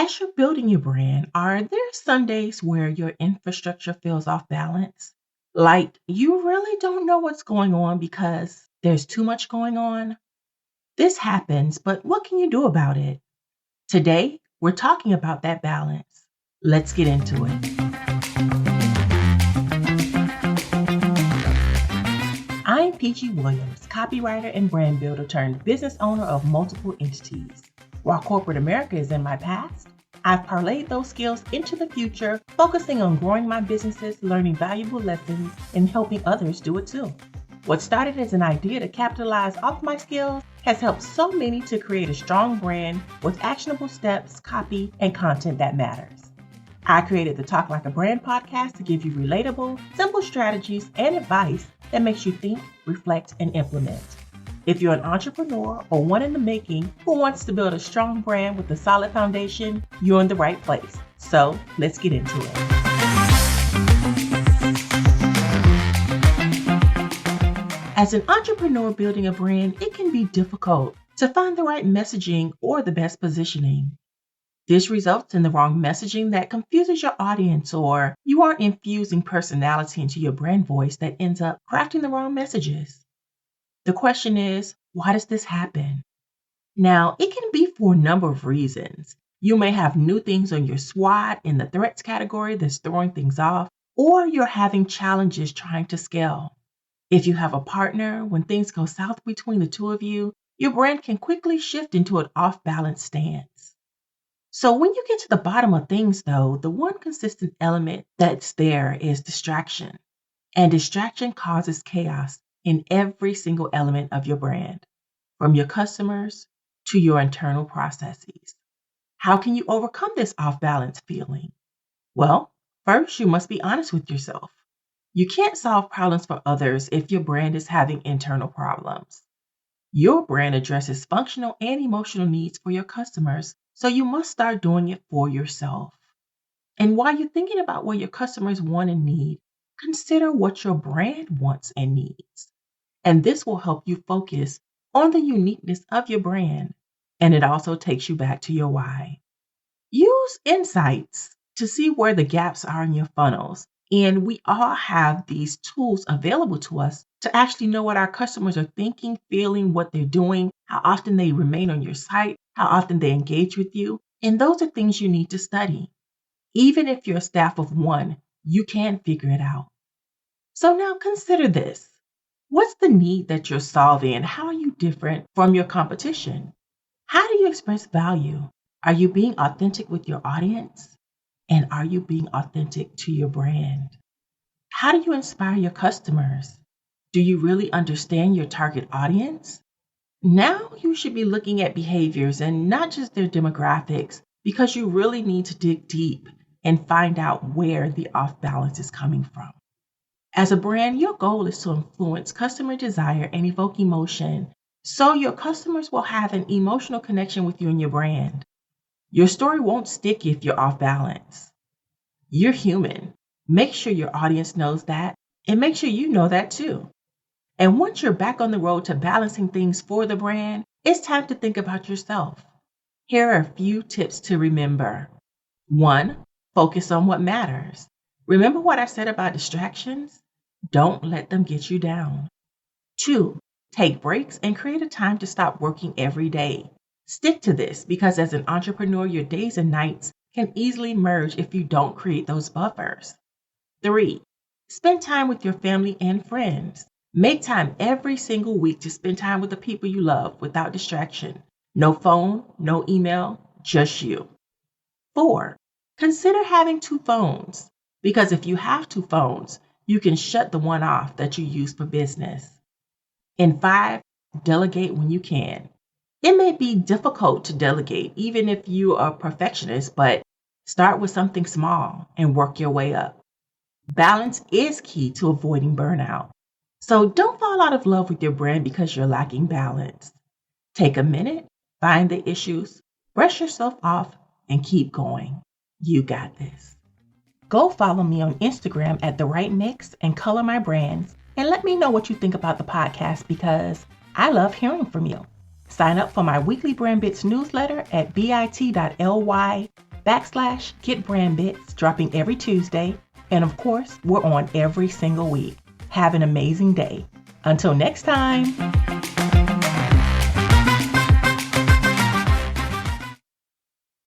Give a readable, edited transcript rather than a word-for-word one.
As you're building your brand, are there some days where your infrastructure feels off balance? Like you really don't know what's going on because there's too much going on? This happens, but what can you do about it? Today, we're talking about that balance. Let's get into it. I'm PG Williams, copywriter and brand builder turned business owner of multiple entities. While corporate America is in my past, I've parlayed those skills into the future, focusing on growing my businesses, learning valuable lessons, and helping others do it too. What started as an idea to capitalize off my skills has helped so many to create a strong brand with actionable steps, copy, and content that matters. I created the Talk Like a Brand podcast to give you relatable, simple strategies and advice that makes you think, reflect, and implement. If you're an entrepreneur or one in the making who wants to build a strong brand with a solid foundation, you're in the right place. So let's get into it. As an entrepreneur building a brand, it can be difficult to find the right messaging or the best positioning. This results in the wrong messaging that confuses your audience, or you aren't infusing personality into your brand voice that ends up crafting the wrong messages. The question is, why does this happen? Now, it can be for a number of reasons. You may have new things on your SWOT in the threats category that's throwing things off, or you're having challenges trying to scale. If you have a partner, when things go south between the two of you, your brand can quickly shift into an off-balance stance. So when you get to the bottom of things, though, the one consistent element that's there is distraction. And distraction causes chaos in every single element of your brand, from your customers to your internal processes. How can you overcome this off-balance feeling? Well, first, you must be honest with yourself. You can't solve problems for others if your brand is having internal problems. Your brand addresses functional and emotional needs for your customers, so you must start doing it for yourself. And while you're thinking about what your customers want and need, consider what your brand wants and needs. And this will help you focus on the uniqueness of your brand. And it also takes you back to your why. Use insights to see where the gaps are in your funnels. And we all have these tools available to us to actually know what our customers are thinking, feeling, what they're doing, how often they remain on your site, how often they engage with you. And those are things you need to study. Even if you're a staff of one, you can figure it out. So now consider this. What's the need that you're solving, and how are you different from your competition? How do you express value? Are you being authentic with your audience? And are you being authentic to your brand? How do you inspire your customers? Do you really understand your target audience? Now you should be looking at behaviors and not just their demographics, because you really need to dig deep and find out where the off balance is coming from. As a brand, your goal is to influence customer desire and evoke emotion, so your customers will have an emotional connection with you and your brand. Your story won't stick if you're off balance. You're human. Make sure your audience knows that, and make sure you know that too. And once you're back on the road to balancing things for the brand, it's time to think about yourself. Here are a few tips to remember. 1, focus on what matters. Remember what I said about distractions? Don't let them get you down. 2, take breaks and create a time to stop working every day. Stick to this, because as an entrepreneur, your days and nights can easily merge if you don't create those buffers. 3, spend time with your family and friends. Make time every single week to spend time with the people you love without distraction. No phone, no email, just you. 4, consider having 2 phones, because if you have 2 phones, you can shut the one off that you use for business. And 5, delegate when you can. It may be difficult to delegate, even if you are a perfectionist, but start with something small and work your way up. Balance is key to avoiding burnout. So don't fall out of love with your brand because you're lacking balance. Take a minute, find the issues, brush yourself off, and keep going. You got this. Go follow me on Instagram at The Right Mix and color my brands, and let me know what you think about the podcast, because I love hearing from you. Sign up for my weekly Brand Bits newsletter at bit.ly/BrandBitsNews /Get Brand Bits, dropping every Tuesday. And of course, we're on every single week. Have an amazing day. Until next time.